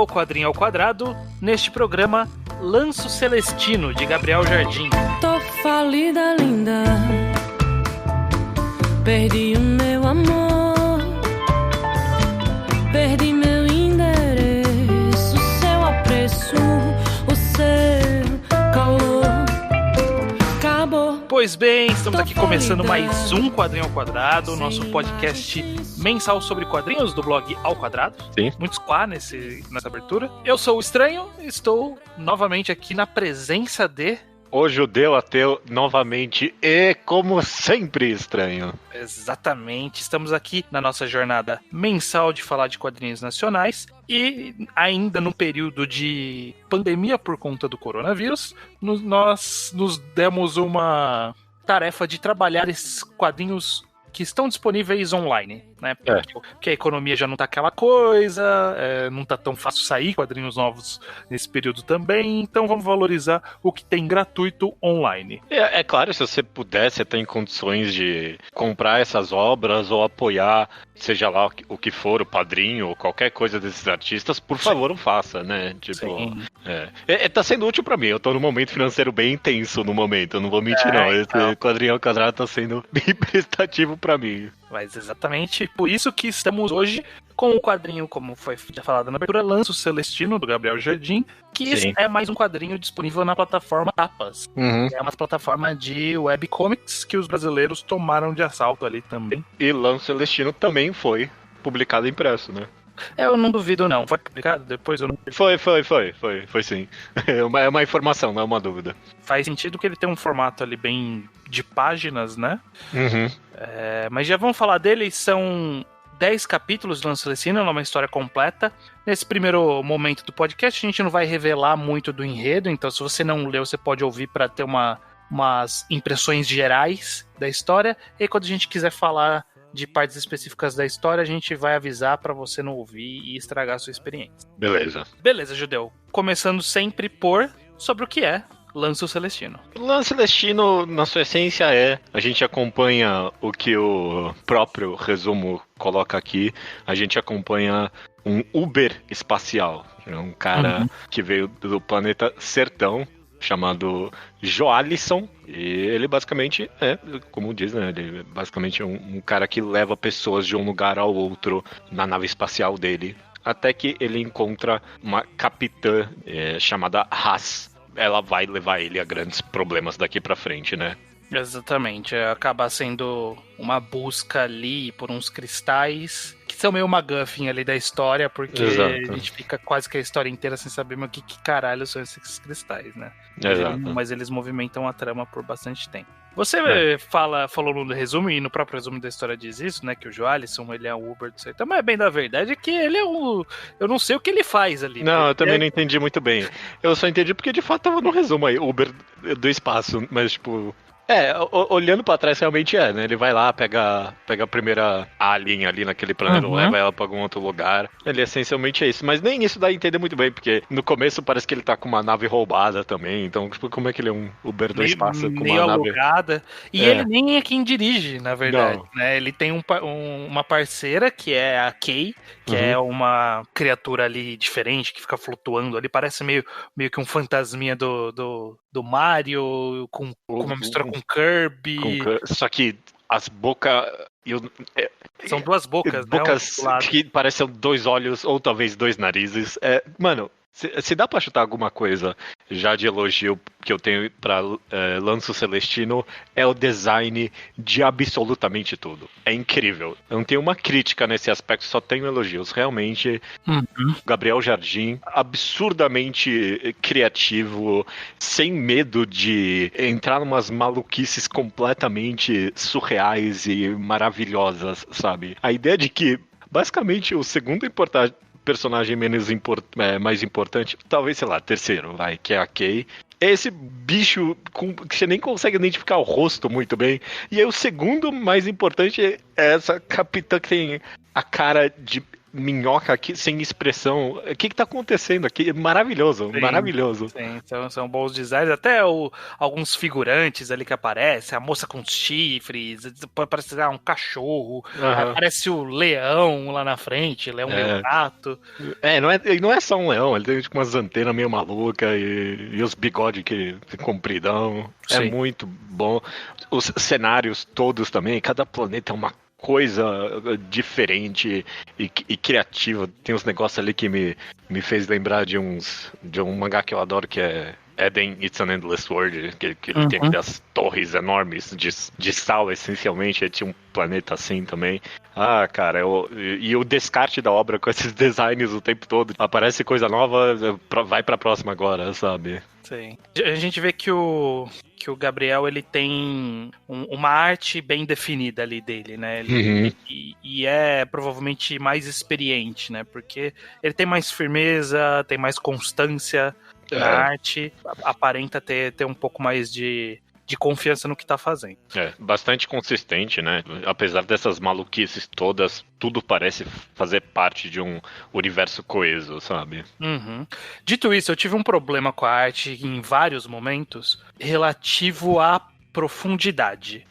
Quadrinho ao Quadrado, neste programa Lanço Celestino, de Gabriel Jardim. Tô falida, linda, perdi o meu amor, perdi meu endereço, seu apreço, o seu calor, acabou. Pois bem, estamos aqui começando mais um Quadrinho ao Quadrado, nosso podcast mensal sobre quadrinhos do blog Ao Quadrado. Sim. Muitos quá nessa abertura. Eu sou o Estranho, estou novamente aqui na presença de... O judeu ateu novamente e, como sempre, Estranho. Exatamente, estamos aqui na nossa jornada mensal de falar de quadrinhos nacionais e ainda no período de pandemia por conta do coronavírus, nós nos demos uma tarefa de trabalhar esses quadrinhos que estão disponíveis online, né? Porque a economia já não tá aquela coisa, não tá tão fácil sair quadrinhos novos nesse período também, então vamos valorizar o que tem gratuito online. É claro, se você puder, você tem condições de comprar essas obras ou apoiar, seja lá o que for, o padrinho ou qualquer coisa desses artistas, por favor, o faça, né? Tipo, tá sendo útil pra mim, eu tô num momento financeiro bem intenso no momento, eu não vou mentir não, esse Quadrinho ao Quadrado tá sendo bem prestativo pra mim. Mas exatamente por isso que estamos hoje com o quadrinho, como foi já falado na abertura, Lanço Celestino, do Gabriel Jardim, que Sim. é mais um quadrinho disponível na plataforma Tapas. Uhum. É uma plataforma de webcomics que os brasileiros tomaram de assalto ali também. E Lanço Celestino também foi publicado impresso, né? Eu não duvido não. Foi publicado depois? Eu não... Foi sim. É uma informação, não é uma dúvida. Faz sentido que ele tem um formato ali bem de páginas, né? Uhum. Mas já vamos falar dele, são 10 capítulos do Lanço Celestino, é uma história completa. Nesse primeiro momento do podcast, a gente não vai revelar muito do enredo, então se você não leu, você pode ouvir para ter umas impressões gerais da história. E quando a gente quiser falar de partes específicas da história, a gente vai avisar pra você não ouvir e estragar a sua experiência. Beleza, Judeu. Começando sempre sobre o que é Lanço Celestino. Lanço Celestino, na sua essência, a gente acompanha o que o próprio resumo coloca aqui, a gente acompanha um Uber espacial, um cara que veio do planeta Sertão, chamado Joalisson, e ele basicamente como diz, né, ele basicamente é um cara que leva pessoas de um lugar ao outro na nave espacial dele, até que ele encontra uma capitã chamada Haas. Ela vai levar ele a grandes problemas daqui pra frente, né? Exatamente, acaba sendo uma busca ali por uns cristais que são meio MacGuffin ali da história, porque a gente fica quase que a história inteira sem saber mas que caralho são esses cristais, né? Mas eles movimentam a trama por bastante tempo. Você falou no resumo, e no próprio resumo da história diz isso, né? Que o Joalisson, ele é o Uber do Sertão, mas bem da verdade é que ele é eu não sei o que ele faz ali. Não, eu também não entendi muito bem. Eu só entendi porque de fato tava no resumo aí, Uber do espaço, mas tipo... olhando pra trás realmente né? Ele vai lá, pega a primeira alien ali naquele planeta, leva ela pra algum outro lugar. Ele essencialmente é isso. Mas nem isso dá a entender muito bem, porque no começo parece que ele tá com uma nave roubada também. Então, tipo, como é que ele é um Uber do espaço com meio uma alugada. nave... E ele nem é quem dirige, na verdade. Né? Ele tem uma parceira, que é a Kay, que é uma criatura ali diferente, que fica flutuando ali. Parece meio que um fantasminha do Mario, com uma mistura com Kirby. Só que as bocas... São duas bocas, bocas, né? que parecem 2 olhos ou talvez 2 narizes. Mano, se dá pra chutar alguma coisa já de elogio que eu tenho pra Lanço Celestino, é o design de absolutamente tudo. É incrível. Eu não tenho uma crítica nesse aspecto, só tenho elogios. Realmente, Gabriel Jardim, absurdamente criativo, sem medo de entrar numas maluquices completamente surreais e maravilhosas, sabe? A ideia de que, basicamente, o segundo personagem mais importante, talvez, sei lá, terceiro, que é a Kay. É esse bicho que você nem consegue identificar o rosto muito bem. E aí o segundo mais importante é essa capitã que tem a cara de minhoca aqui sem expressão. O que tá acontecendo aqui? Maravilhoso, Sim, maravilhoso. sim, são bons designs. Até alguns figurantes ali que aparecem, a moça com chifres, parece um cachorro, Aham. aparece o leão lá na frente, leão meio gato. Não é só um leão, ele tem tipo, umas antenas meio malucas e os bigodes que compridão. É Sim. muito bom. Os cenários todos também, cada planeta é uma coisa diferente e criativa. Tem uns negócios ali que me fez lembrar de um mangá que eu adoro, que é Eden, It's an Endless World, que ele tem aquelas torres enormes de sal, essencialmente. Ele tinha um planeta assim também. Ah, cara, e o descarte da obra com esses designs o tempo todo. Aparece coisa nova, vai pra próxima agora, sabe? Sim. A gente vê que o Gabriel, ele tem uma arte bem definida ali dele, né? E é provavelmente mais experiente, né? Porque ele tem mais firmeza, tem mais constância na arte, aparenta ter um pouco mais de confiança no que tá fazendo. Bastante consistente, né? Apesar dessas maluquices todas, tudo parece fazer parte de um universo coeso, sabe? Uhum. Dito isso, eu tive um problema com a arte em vários momentos relativo à profundidade.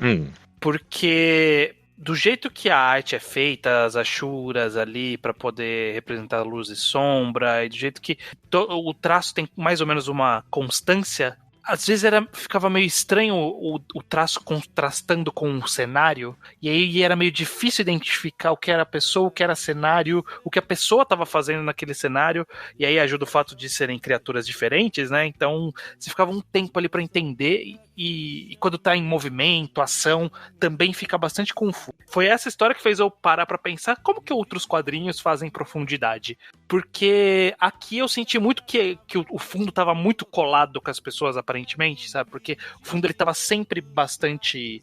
Porque do jeito que a arte é feita, as achuras ali para poder representar luz e sombra, e do jeito que o traço tem mais ou menos uma constância, às vezes ficava meio estranho o traço contrastando com o cenário, e aí era meio difícil identificar o que era a pessoa, o que era cenário, o que a pessoa estava fazendo naquele cenário, e aí ajuda o fato de serem criaturas diferentes, né? Então você ficava um tempo ali para entender, e quando tá em movimento, ação, também fica bastante confuso. Foi essa história que fez eu parar pra pensar como que outros quadrinhos fazem profundidade. Porque aqui eu senti muito que o fundo tava muito colado com as pessoas, aparentemente, sabe? Porque o fundo ele tava sempre bastante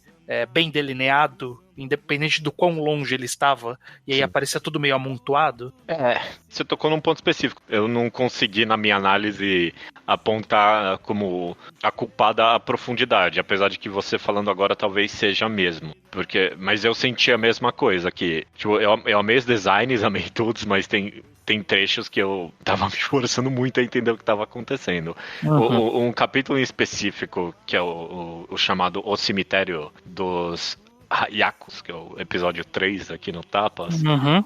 bem delineado, independente do quão longe ele estava, e aí aparecia tudo meio amontoado. Você tocou num ponto específico. Eu não consegui, na minha análise, apontar como a culpada a profundidade, apesar de que você falando agora talvez seja mesmo. Mas eu senti a mesma coisa, que tipo, eu amei os designs, amei todos, mas tem trechos que eu tava me esforçando muito a entender o que estava acontecendo. Um capítulo em específico, que é o chamado O Cemitério dos Yakos, que é o episódio 3 aqui no Tapas,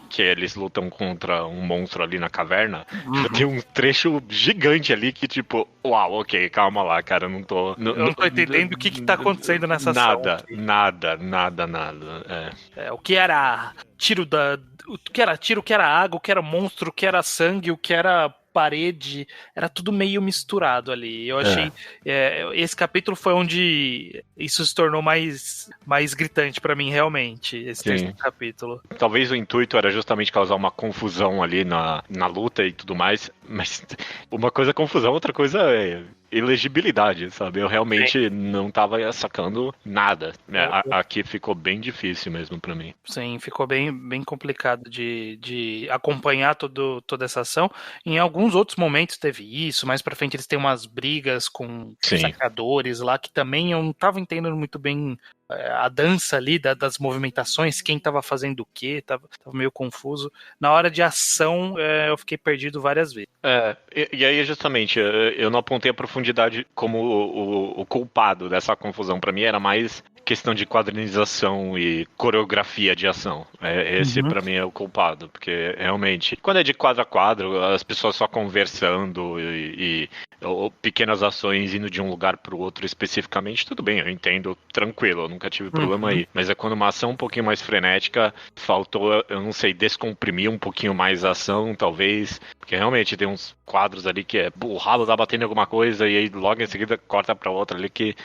que eles lutam contra um monstro ali na caverna. Tem um trecho gigante ali que tipo, uau, ok, calma lá, cara, eu não tô entendendo o que tá acontecendo nessa nada, ação. nada. O que era tiro o que era tiro, o que era água, o que era monstro, o que era sangue, o que era parede, era tudo meio misturado ali. Eu achei esse capítulo foi onde isso se tornou mais gritante pra mim, realmente, esse terceiro capítulo. Talvez o intuito era justamente causar uma confusão ali na luta e tudo mais, mas uma coisa é confusão, outra coisa é ilegibilidade, sabe? Eu realmente não tava sacando nada. Aqui ficou bem difícil mesmo pra mim. Sim, ficou bem complicado de acompanhar toda essa ação. Em alguns outros momentos teve isso, mais pra frente eles têm umas brigas com saqueadores lá, que também eu não tava entendendo muito bem a dança ali das movimentações, quem tava fazendo o quê, tava meio confuso. Na hora de ação, eu fiquei perdido várias vezes. E aí justamente, eu não apontei a profundidade como o culpado dessa confusão. Pra mim era mais questão de quadrinização e coreografia de ação. Esse pra mim é o culpado, porque realmente, quando é de quadro a quadro, as pessoas só conversando ou pequenas ações indo de um lugar pro outro especificamente, tudo bem, eu entendo, tranquilo, eu nunca tive problema aí. Mas é quando uma ação um pouquinho mais frenética, faltou, eu não sei, descomprimir um pouquinho mais a ação, talvez, porque realmente tem uns quadros ali que o rabo tá batendo em alguma coisa e aí logo em seguida corta pra outra ali que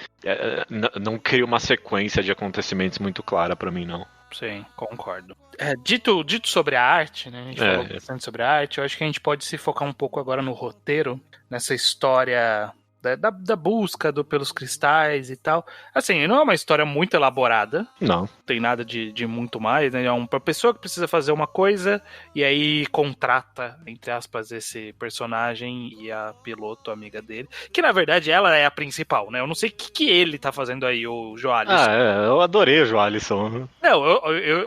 não cria uma sequência de acontecimentos muito clara pra mim, não. Sim, concordo. Dito sobre a arte, né? A gente falou bastante sobre a arte. Eu acho que a gente pode se focar um pouco agora no roteiro, nessa história da busca pelos cristais e tal. Assim, não é uma história muito elaborada. Não. Tem nada de muito mais, né? É uma pessoa que precisa fazer uma coisa e aí contrata, entre aspas, esse personagem e a piloto, amiga dele. Que, na verdade, ela é a principal, né? Eu não sei o que ele tá fazendo aí, o Joalisson. Eu adorei o Joalisson. Não,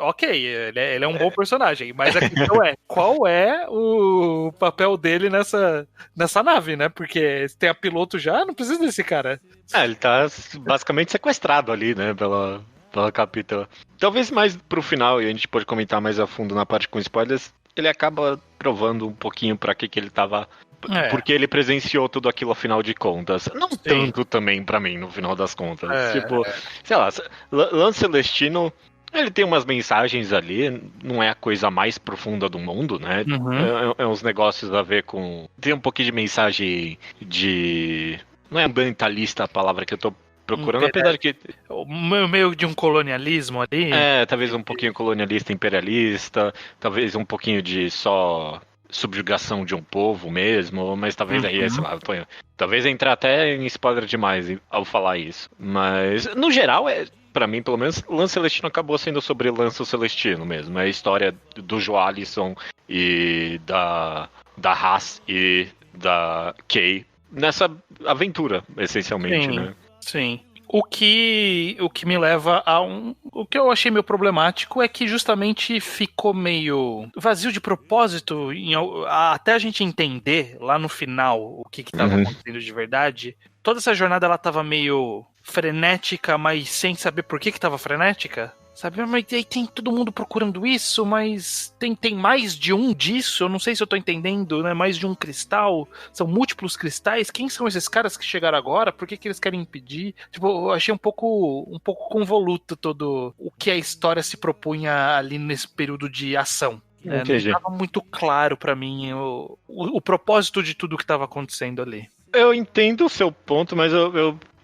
ok, ele é um bom personagem, mas a questão é, qual é o papel dele nessa nave, né? Porque se tem a piloto já, não precisa desse cara. Ele tá basicamente sequestrado ali, né, pela capitã. Talvez mais pro final, e a gente pode comentar mais a fundo na parte com spoilers, ele acaba provando um pouquinho pra que ele tava... Porque ele presenciou tudo aquilo, afinal de contas. Não Sim. tanto também pra mim, no final das contas. Sei lá, Lance Celestino... Ele tem umas mensagens ali, não é a coisa mais profunda do mundo, né? Uhum. É uns negócios a ver com... Tem um pouquinho de mensagem de... Não é ambientalista a palavra que eu tô procurando, apesar de que... Meio de um colonialismo ali. Talvez um pouquinho colonialista, imperialista, talvez um pouquinho de só subjugação de um povo mesmo, mas talvez aí, sei lá, talvez entrar até em spoiler demais ao falar isso. Mas, no geral, pra mim, pelo menos, Lance Celestino acabou sendo sobre Lance Celestino mesmo. É a história do Joalisson e da Haas e da Kay nessa aventura, essencialmente, né? Sim. O que me leva a o que eu achei meio problemático é que justamente ficou meio vazio de propósito até a gente entender lá no final o que estava acontecendo de verdade. Toda essa jornada ela tava meio frenética, mas sem saber por que tava frenética. Sabe, mas aí tem todo mundo procurando isso, mas tem mais de um disso, eu não sei se eu tô entendendo, né? Mais de um cristal, são múltiplos cristais, quem são esses caras que chegaram agora? Por que eles querem impedir? Tipo, eu achei um pouco convoluto todo o que a história se propunha ali nesse período de ação. Não estava muito claro pra mim o propósito de tudo que estava acontecendo ali. Eu entendo o seu ponto, mas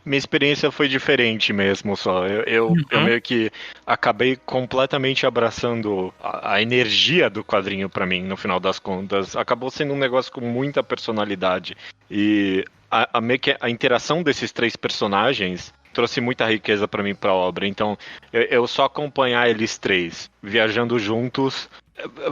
minha experiência foi diferente mesmo, só. Eu meio que acabei completamente abraçando a energia do quadrinho pra mim, no final das contas. Acabou sendo um negócio com muita personalidade. E meio que a interação desses três personagens trouxe muita riqueza pra mim, pra obra. Então, eu só acompanhar eles três viajando juntos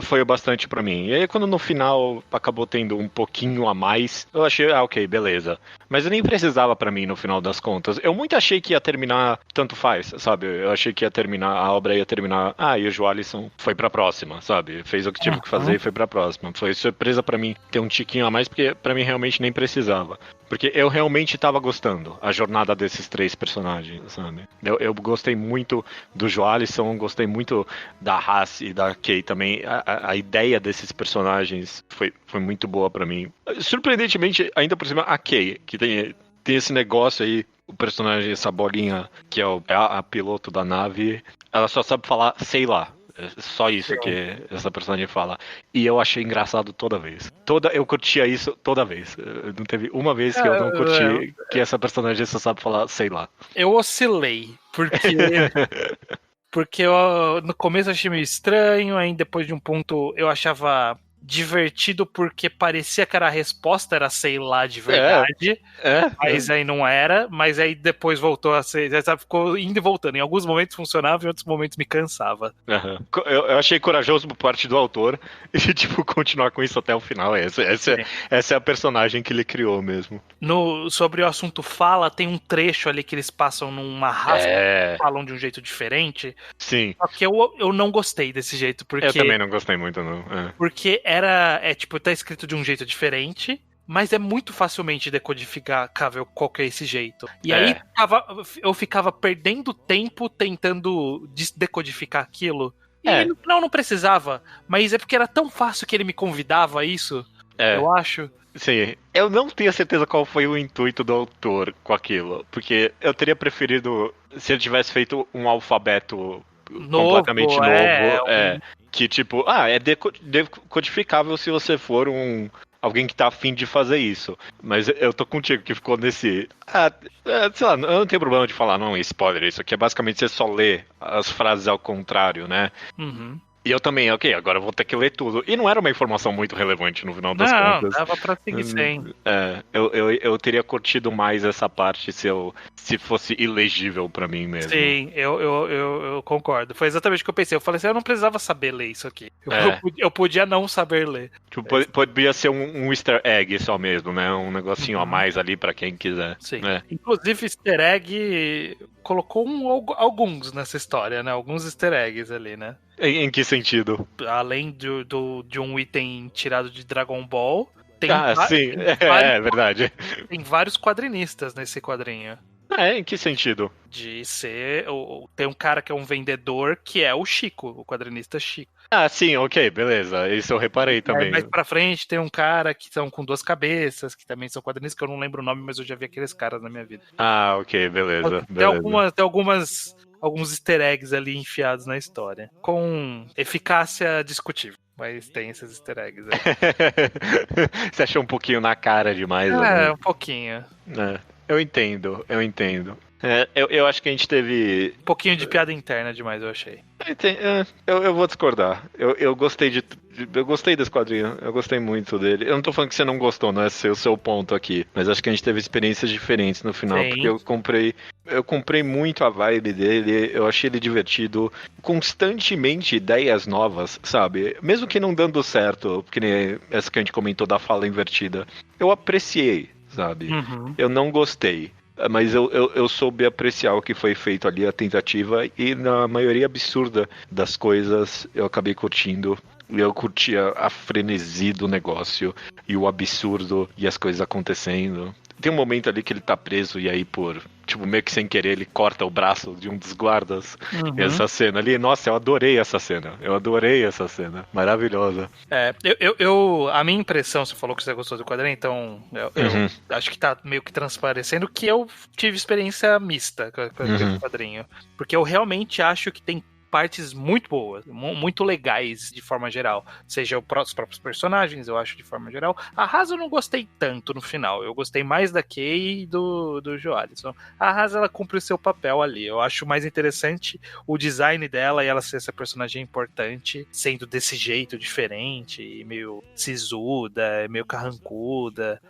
foi o bastante pra mim. E aí, quando no final acabou tendo um pouquinho a mais, eu achei, ok, beleza. Mas eu nem precisava pra mim no final das contas. Eu muito achei que ia terminar, tanto faz, sabe? Eu achei que ia terminar, a obra ia terminar, e o Joalisson foi pra próxima, sabe? Fez o que tive que fazer e foi pra próxima. Foi surpresa pra mim ter um tiquinho a mais, porque pra mim realmente nem precisava. Porque eu realmente tava gostando a jornada desses três personagens, sabe? Eu gostei muito do Joalisson, gostei muito da Haas e da Kay também. A ideia desses personagens foi muito boa pra mim. Surpreendentemente, ainda por cima, a Kay, que tem esse negócio aí, o personagem, essa bolinha, que é a piloto da nave, ela só sabe falar, sei lá. É só isso que essa personagem fala. E eu achei engraçado toda vez. Eu curtia isso toda vez. Não teve uma vez que eu não curti que essa personagem só sabe falar, sei lá. Eu oscilei, porque no começo eu achei meio estranho, aí depois de um ponto eu achava divertido porque parecia que era a resposta, era sei lá de verdade, mas aí não era, mas aí depois voltou a ser, sabe, ficou indo e voltando. Em alguns momentos funcionava, em outros momentos me cansava. Eu achei corajoso por parte do autor e, tipo, continuar com isso até o final. Essa é a personagem que ele criou mesmo. Sobre o assunto fala, tem um trecho ali que eles passam numa raça, falam de um jeito diferente. Sim. Só que eu não gostei desse jeito, porque... Eu também não gostei muito, não. Porque tipo, tá escrito de um jeito diferente, mas é muito facilmente decodificável qual que é esse jeito. E aí eu ficava perdendo tempo tentando decodificar aquilo. E não precisava, mas é porque era tão fácil que ele me convidava a isso, eu acho. Sim, eu não tenho certeza qual foi o intuito do autor com aquilo, porque eu teria preferido se ele tivesse feito um alfabeto completamente novo, que tipo, é decodificável se você for alguém que tá afim de fazer isso. Mas eu tô contigo, que ficou nesse... sei lá, eu não tenho problema de falar, não, spoiler, isso aqui é basicamente você só ler as frases ao contrário, né? E eu também, ok, agora eu vou ter que ler tudo. E não era uma informação muito relevante no final das Não, contas. dava pra seguir sem. Eu teria curtido mais essa parte se fosse ilegível pra mim mesmo. Sim, eu concordo. Foi exatamente o que eu pensei. Eu falei assim, eu não precisava saber ler isso aqui. Eu podia não saber ler. Tipo, poderia ser um easter egg só mesmo, né? Um negocinho a mais ali pra quem quiser. Sim. Né? Inclusive, easter egg colocou alguns nessa história, né? Alguns easter eggs ali, né? Em que sentido? Além de um item tirado de Dragon Ball, tem sim, vários, é verdade. tem vários quadrinistas nesse quadrinho. Em que sentido? De ser. Tem um cara que é um vendedor que é o Chico, o quadrinista Chico. Sim, ok, beleza. Isso eu reparei também. Mais pra frente tem um cara que são com duas cabeças, que também são quadrinistas, que eu não lembro o nome, mas eu já vi aqueles caras na minha vida. Ok, beleza. Tem alguns easter eggs ali enfiados na história. Com eficácia discutível. Mas tem esses easter eggs aí. Você achou um pouquinho na cara demais? Né? Um pouquinho. Eu entendo. Eu acho que a gente teve... Um pouquinho de piada interna demais, eu achei. Eu vou discordar. Eu gostei eu gostei desse quadrinho. Eu gostei muito dele. Eu não tô falando que você não gostou, não é o seu ponto aqui. Mas acho que a gente teve experiências diferentes no final. Sim. Porque eu comprei muito a vibe dele. Eu achei ele divertido. Constantemente ideias novas, sabe? Mesmo que não dando certo, que nem essa que a gente comentou da fala invertida. Eu apreciei, sabe? Uhum. Eu não gostei. Mas eu soube apreciar o que foi feito ali, a tentativa, e na maioria absurda das coisas eu acabei curtindo. Eu curtia a frenesi do negócio e o absurdo e as coisas acontecendo. Tem um momento ali que ele tá preso e aí meio que sem querer ele corta o braço de um dos guardas. Uhum. Essa cena ali, nossa, eu adorei essa cena. Maravilhosa. A minha impressão, você falou que você gostou do quadrinho, então eu acho que tá meio que transparecendo que eu tive experiência mista com esse quadrinho. Porque eu realmente acho que tem partes muito boas, muito legais de forma geral. Seja os próprios personagens, eu acho, de forma geral. A Haas eu não gostei tanto no final. Eu gostei mais da Kay e do Joalisson. A Haas, ela cumpre o seu papel ali. Eu acho mais interessante o design dela e ela ser essa personagem importante, sendo desse jeito diferente, meio sisuda, meio carrancuda.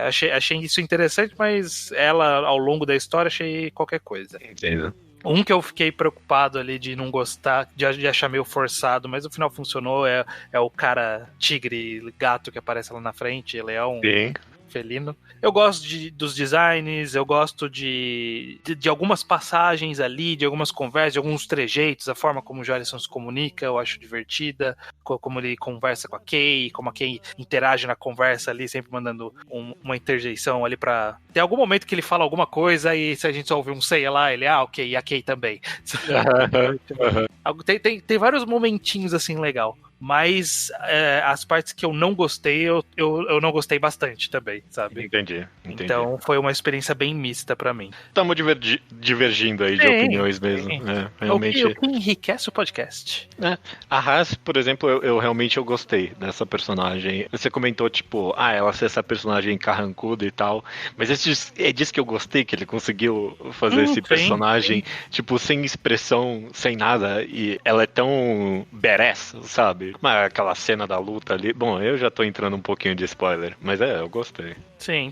Achei isso interessante, mas ela, ao longo da história, achei qualquer coisa. Entendo. Um que eu fiquei preocupado ali de não gostar, de achar meio forçado, mas no final funcionou, é o cara tigre, gato que aparece lá na frente, leão. Sim. Felino. Eu gosto dos designs, eu gosto de algumas passagens ali, de algumas conversas, de alguns trejeitos, a forma como o Joalisson se comunica, eu acho divertida, como ele conversa com a Kay, como a Kay interage na conversa ali, sempre mandando uma interjeição ali pra... Tem algum momento que ele fala alguma coisa e se a gente só ouvir um sei lá, ele, ok, e a Kay também. Tem vários momentinhos assim legal. Mas as partes que eu não gostei, eu não gostei bastante também, sabe? Entendi. Então foi uma experiência bem mista pra mim. Estamos divergindo aí de opiniões mesmo. Realmente... O que enriquece o podcast. A Haas, por exemplo, eu realmente gostei dessa personagem. Você comentou, ela ser essa personagem carrancuda e tal. Mas é disso que eu gostei, que ele conseguiu fazer esse personagem, sem expressão, sem nada. E ela é tão badass, sabe? Mas aquela cena da luta ali... Bom, eu já tô entrando um pouquinho de spoiler, mas eu gostei. Sim,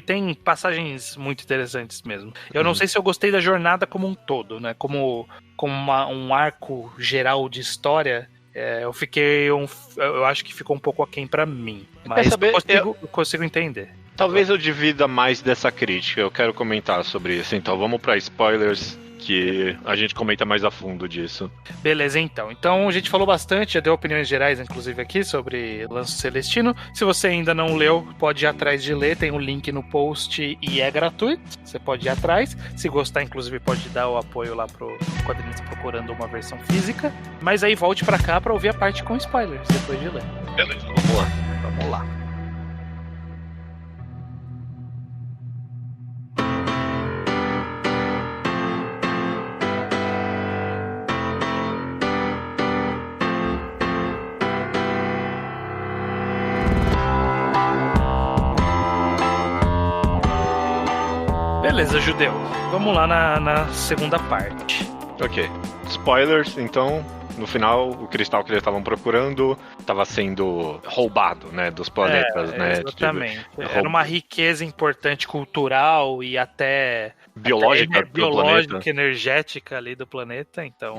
tem passagens muito interessantes mesmo. Eu não sei se eu gostei da jornada como um todo, né? Como um arco geral de história... eu acho que ficou um pouco aquém pra mim. Mas eu consigo entender. Talvez eu divida mais dessa crítica. Eu quero comentar sobre isso. Então vamos pra spoilers, que a gente comenta mais a fundo disso. Beleza, então. Então a gente falou bastante, já deu opiniões gerais, inclusive, aqui sobre Lanço Celestino. Se você ainda não leu, pode ir atrás de ler. Tem um link no post e é gratuito. Você pode ir atrás. Se gostar, inclusive, pode dar o apoio lá pro quadrinista procurando uma versão física. Mas aí volte pra cá pra ouvir a parte com spoilers, depois de ler. Beleza, vamos lá. Vamos lá. Beleza, Judeu. Vamos lá na segunda parte. Ok. Spoilers, então, no final, o cristal que eles estavam procurando estava sendo roubado, né, dos planetas, né? Exatamente. Era uma riqueza importante cultural e até biológica, biológica, energética ali do planeta, então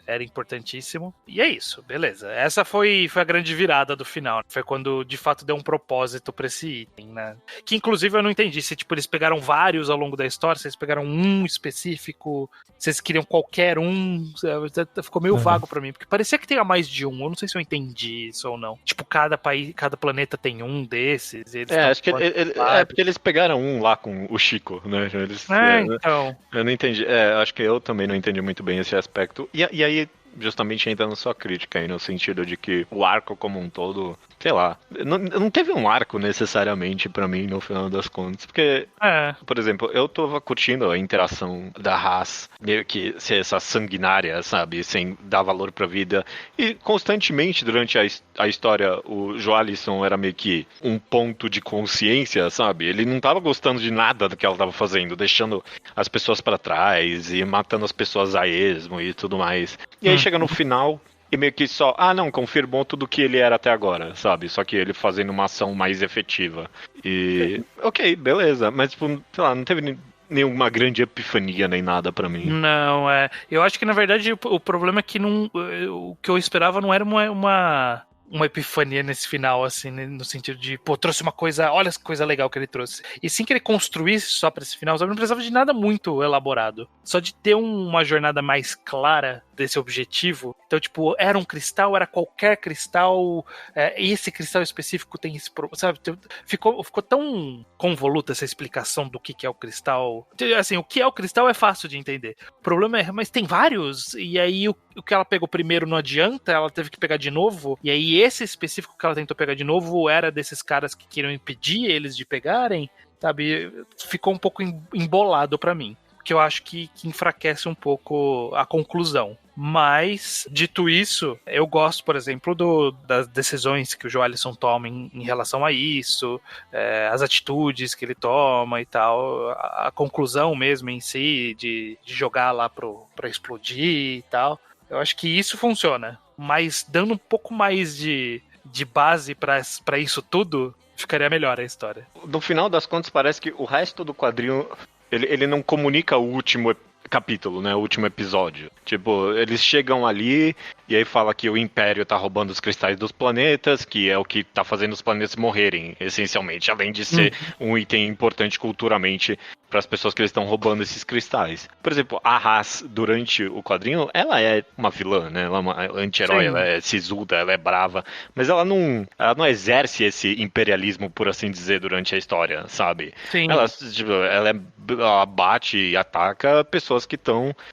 era importantíssimo. E é isso, beleza. Essa foi a grande virada do final. Foi quando de fato deu um propósito pra esse item, né? Que inclusive eu não entendi se tipo eles pegaram vários ao longo da história, se eles pegaram um específico, se eles queriam qualquer um. Ficou meio vago pra mim, porque parecia que tinha mais de um. Eu não sei se eu entendi isso ou não. Tipo, cada país, cada planeta tem um desses. Acho que porque eles pegaram um lá com o Chico, né? Eles, então. Eu não entendi. Acho que eu também não entendi muito bem esse aspecto. E aí, justamente entra na sua crítica aí, no sentido de que o arco como um todo, sei lá, não teve um arco necessariamente pra mim no final das contas, porque, por exemplo, eu tava curtindo a interação da Haas, meio que ser essa sanguinária, sabe, sem dar valor pra vida, e constantemente durante a história o Joalisson era meio que um ponto de consciência, sabe, ele não tava gostando de nada do que ela tava fazendo, deixando as pessoas pra trás e matando as pessoas a esmo e tudo mais, e aí chega no final e meio que só, não, confirmou tudo que ele era até agora, sabe? Só que ele fazendo uma ação mais efetiva. E, ok, beleza, mas, tipo, sei lá, não teve nenhuma grande epifania nem nada pra mim. Não, eu acho que, na verdade, o problema é que o que eu esperava não era uma epifania nesse final, assim, no sentido de, trouxe uma coisa, olha essa coisa legal que ele trouxe. E sim que ele construísse só pra esse final, sabe? Não precisava de nada muito elaborado. Só de ter uma jornada mais clara desse objetivo. Então, tipo, era um cristal, era qualquer cristal, esse cristal específico tem esse, sabe? Ficou tão convoluta essa explicação do que é o cristal. Assim, o que é o cristal é fácil de entender. O problema é, mas tem vários, e aí o que ela pegou primeiro não adianta, ela teve que pegar de novo, e aí esse específico que ela tentou pegar de novo era desses caras que queriam impedir eles de pegarem, sabe? Ficou um pouco embolado pra mim. Que eu acho que enfraquece um pouco a conclusão. Mas, dito isso, eu gosto, por exemplo, das decisões que o Joalisson toma em relação a isso, as atitudes que ele toma e tal, a conclusão mesmo em si, de jogar lá pra explodir e tal. Eu acho que isso funciona. Mas dando um pouco mais de base pra isso tudo, ficaria melhor a história. No final das contas, parece que o resto do quadrinho ele não comunica o último capítulo, né? O último episódio. Tipo, eles chegam ali e aí fala que o Império tá roubando os cristais dos planetas, que é o que tá fazendo os planetas morrerem, essencialmente, além de ser um item importante culturalmente para as pessoas que eles estão roubando esses cristais. Por exemplo, a Haas, durante o quadrinho, ela é uma vilã, né? Ela é uma anti-herói, ela é sisuda, ela é brava, mas ela não exerce esse imperialismo, por assim dizer, durante a história, sabe? Sim. Ela bate e ataca pessoas que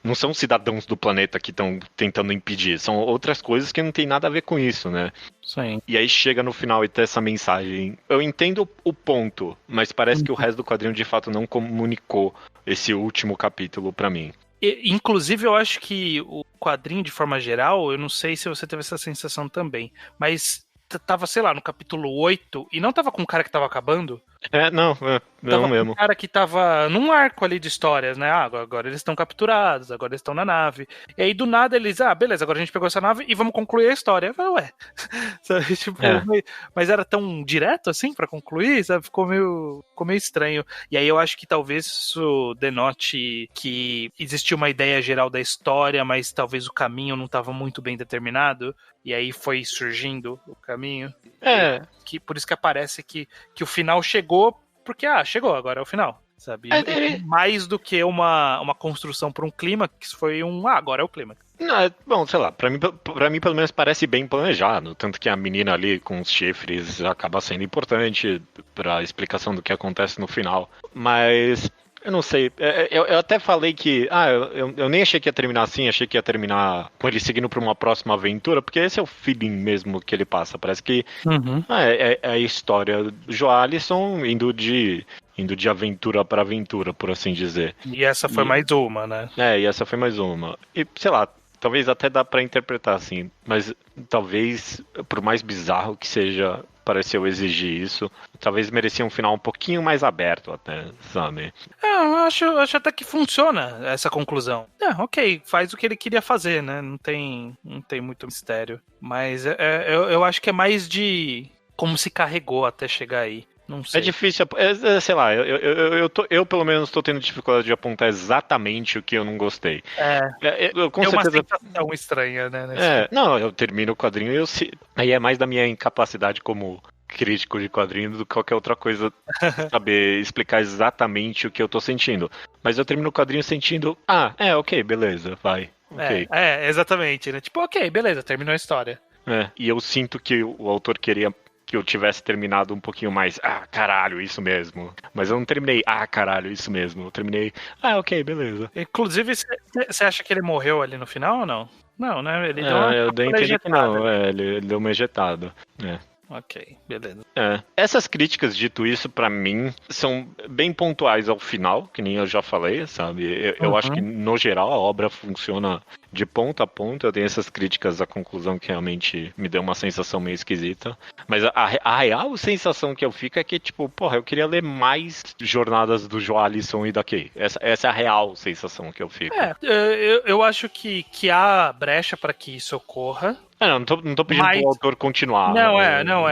não são cidadãos do planeta que estão tentando impedir, são outras coisas que não tem nada a ver com isso, né? Sim. E aí chega no final e tem essa mensagem. Eu entendo o ponto, mas parece que o resto do quadrinho de fato não comunicou esse último capítulo pra mim. Inclusive, eu acho que o quadrinho, de forma geral, eu não sei se você teve essa sensação também, mas tava, sei lá, no capítulo 8, e não tava com o cara que tava acabando. Não mesmo. Um cara que tava num arco ali de histórias, né? Agora eles estão capturados, agora eles estão na nave. E aí, do nada, eles, beleza, agora a gente pegou essa nave e vamos concluir a história. Eu falei, ué. Sabe, tipo, mas era tão direto assim pra concluir, sabe? Ficou meio estranho. E aí eu acho que talvez isso denote que existia uma ideia geral da história, mas talvez o caminho não estava muito bem determinado. E aí foi surgindo o caminho. Por isso que aparece que o final chegou, porque chegou, agora é o final, sabe? Mais do que uma construção para um clímax, foi agora é o clímax. Não, bom, sei lá, pra mim pelo menos parece bem planejado, tanto que a menina ali com os chifres acaba sendo importante pra explicação do que acontece no final, mas eu não sei, eu até falei que, eu nem achei que ia terminar assim, achei que ia terminar com ele seguindo pra uma próxima aventura, porque esse é o feeling mesmo que ele passa, parece que é a história do Joalisson indo de aventura para aventura, por assim dizer. E essa foi mais uma, né? E essa foi mais uma. E, sei lá, talvez até dá pra interpretar assim, mas talvez, por mais bizarro que seja, pareceu exigir isso. Talvez merecia um final um pouquinho mais aberto até, sabe? Eu acho até que funciona essa conclusão. Ok, faz o que ele queria fazer, né? Não tem muito mistério. Mas eu acho que é mais de como se carregou até chegar aí. Não sei. É difícil, sei lá, eu pelo menos estou tendo dificuldade de apontar exatamente o que eu não gostei. Com é uma certeza. sensação estranha, né? Não, eu termino o quadrinho e aí é mais da minha incapacidade como crítico de quadrinho do que qualquer outra coisa saber explicar exatamente o que eu tô sentindo. Mas eu termino o quadrinho sentindo, ok, beleza, vai. Ok. Exatamente, né? Tipo, ok, beleza, terminou a história. E eu sinto que o autor queria que eu tivesse terminado um pouquinho mais, caralho, isso mesmo. Mas eu não terminei, caralho, isso mesmo. Eu terminei, ok, beleza. Inclusive, você acha que ele morreu ali no final ou não? Não, né? Ele deu eu dei a entender que não, ele deu uma ejetada. Ok, beleza. Essas críticas, dito isso, pra mim, são bem pontuais ao final, que nem eu já falei, sabe? Eu acho que, no geral, a obra funciona de ponta a ponta. Eu tenho essas críticas à conclusão que realmente me deu uma sensação meio esquisita. Mas a real sensação que eu fico é que, tipo, porra, eu queria ler mais jornadas do Joe Alisson e da Kay. Essa é a real sensação que eu fico. Eu acho que há brecha pra que isso ocorra. Não tô pedindo pro autor continuar. Não.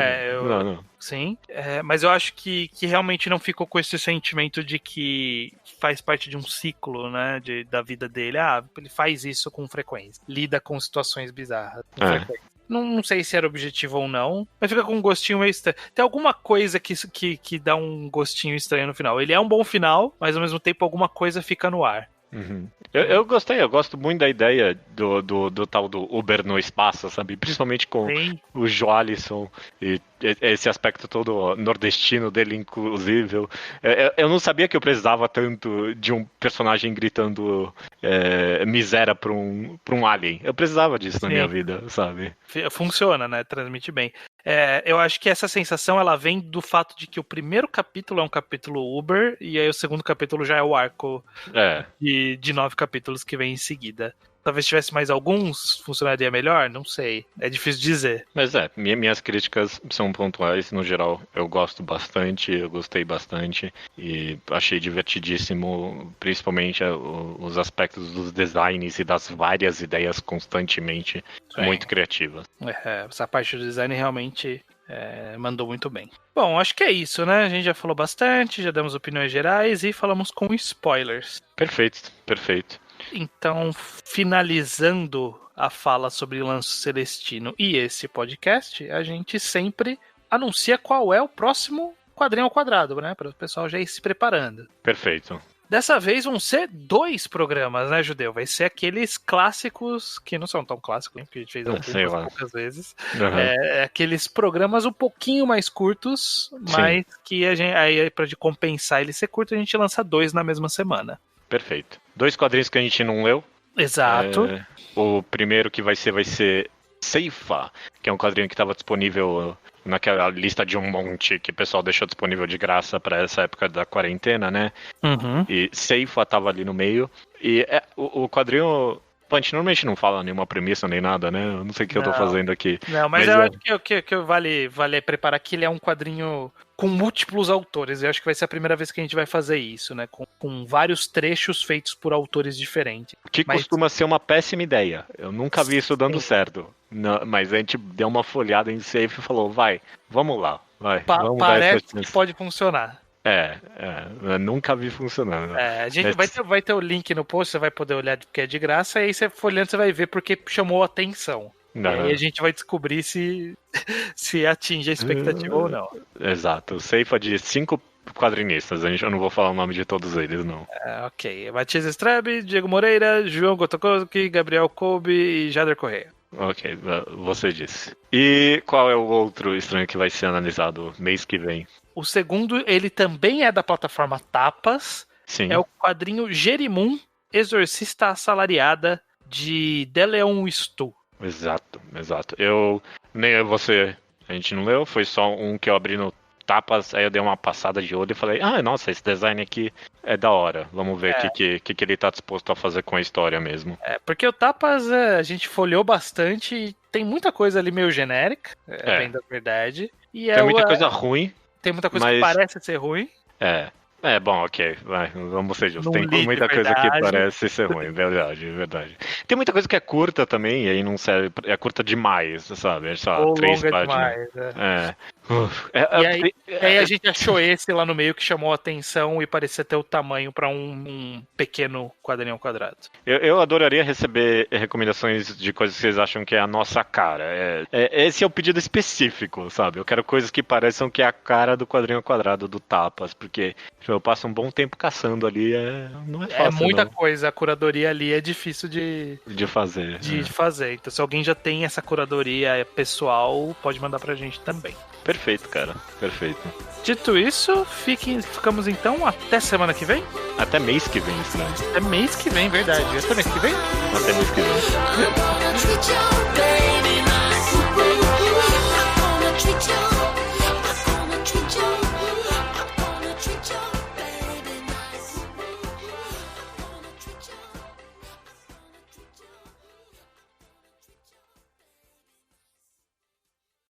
Sim, mas eu acho que realmente não ficou com esse sentimento de que faz parte de um ciclo, né, da vida dele. Ele faz isso com frequência, lida com situações bizarras com frequência. Não sei se era objetivo ou não, mas fica com um gostinho meio estranho. Tem alguma coisa que dá um gostinho estranho no final. Ele é um bom final, mas ao mesmo tempo alguma coisa fica no ar. Uhum. Eu gostei, eu gosto muito da ideia do tal do Uber no espaço, sabe? Principalmente com o Joe Alisson e esse aspecto todo nordestino dele, inclusive. Eu não sabia que eu precisava tanto de um personagem gritando miséria pra um alien. Eu precisava disso na minha vida, sabe? Funciona, né? Transmite bem. Eu acho que essa sensação ela vem do fato de que o primeiro capítulo é um capítulo Uber e aí o segundo capítulo já é o arco de 9 capítulos que vem em seguida. Talvez tivesse mais alguns, funcionaria melhor? Não sei. É difícil dizer. Mas minhas críticas são pontuais. No geral, eu gosto bastante, eu gostei bastante e achei divertidíssimo, principalmente os aspectos dos designs e das várias ideias constantemente muito criativas. Essa parte do design realmente mandou muito bem. Bom, acho que é isso, né? A gente já falou bastante, já demos opiniões gerais e falamos com spoilers. Perfeito. Então, finalizando a fala sobre Lanço Celestino e esse podcast, a gente sempre anuncia qual é o próximo quadrinho ao quadrado, né? Para o pessoal já ir se preparando. Perfeito. Dessa vez vão ser 2 programas, né, Judeu? Vai ser aqueles clássicos, que não são tão clássicos, né, porque a gente fez algumas poucas vezes. Aqueles programas um pouquinho mais curtos, mas que a gente, aí para compensar ele ser curto, a gente lança 2 na mesma semana. Perfeito. 2 quadrinhos que a gente não leu. Exato. O primeiro que vai ser Seifa, que é um quadrinho que estava disponível naquela lista de um monte que o pessoal deixou disponível de graça para essa época da quarentena, né? E Seifa tava ali no meio. E o quadrinho... A gente normalmente não fala nenhuma premissa nem nada, né? Eu não sei o que eu tô fazendo aqui. Não, mas eu acho que vale preparar que ele é um quadrinho com múltiplos autores. Eu acho que vai ser a primeira vez que a gente vai fazer isso, né? Com vários trechos feitos por autores diferentes. Que costuma ser uma péssima ideia. Eu nunca vi isso dando certo. Não, mas a gente deu uma folhada em Safe e falou, vamos lá. Vamos parece que pode funcionar. Eu nunca vi funcionando. A gente vai ter o link no post, você vai poder olhar porque é de graça, e aí você folhando, você vai ver porque chamou a atenção. E aí a gente vai descobrir se atinge a expectativa ou não. Exato. Ceifa de 5 quadrinistas, eu não vou falar o nome de todos eles, não. Ok. Matias Strebe, Diego Moreira, João Gotokoski, Gabriel Kobe e Jader Correia. Ok, você disse. E qual é o outro estranho que vai ser analisado mês que vem? O segundo, ele também é da plataforma Tapas. Sim. É o quadrinho Jerimum, Exorcista Assalariada, de Deleon Stu. Exato. Nem você, a gente não leu, foi só um que eu abri no Tapas, aí eu dei uma passada de olho e falei, nossa, esse design aqui é da hora, vamos ver o que ele tá disposto a fazer com a história mesmo. Porque o Tapas a gente folheou bastante e tem muita coisa ali meio genérica, bem da verdade. E Tem muita coisa ruim. Tem muita coisa mas- que parece ser ruim. Bom, ok, vai, vamos ser justos. Não Tem li de muita coisa que verdade. parece ser ruim, verdade. Tem muita coisa que é curta também, e aí não serve, é curta demais, sabe? É só Ou 3 longa páginas. demais. É. E aí a gente achou esse lá no meio que chamou a atenção e parecia ter o tamanho pra um pequeno quadrinho ao quadrado. Eu adoraria receber recomendações de coisas que vocês acham que é a nossa cara. Esse é o pedido específico, sabe? Eu quero coisas que pareçam que é a cara do quadrinho ao quadrado do Tapas, porque eu passo um bom tempo caçando ali, não é fácil. É muita não, coisa, a curadoria ali é difícil de fazer. fazer. Então, se alguém já tem essa curadoria pessoal, pode mandar pra gente também. Perfeito, cara. Perfeito. Dito isso, ficamos então até semana que vem? Até mês que vem, estranho. É mês que vem, verdade. Até mês que vem? Até mês que vem. I'm gonna treat you, baby, nice.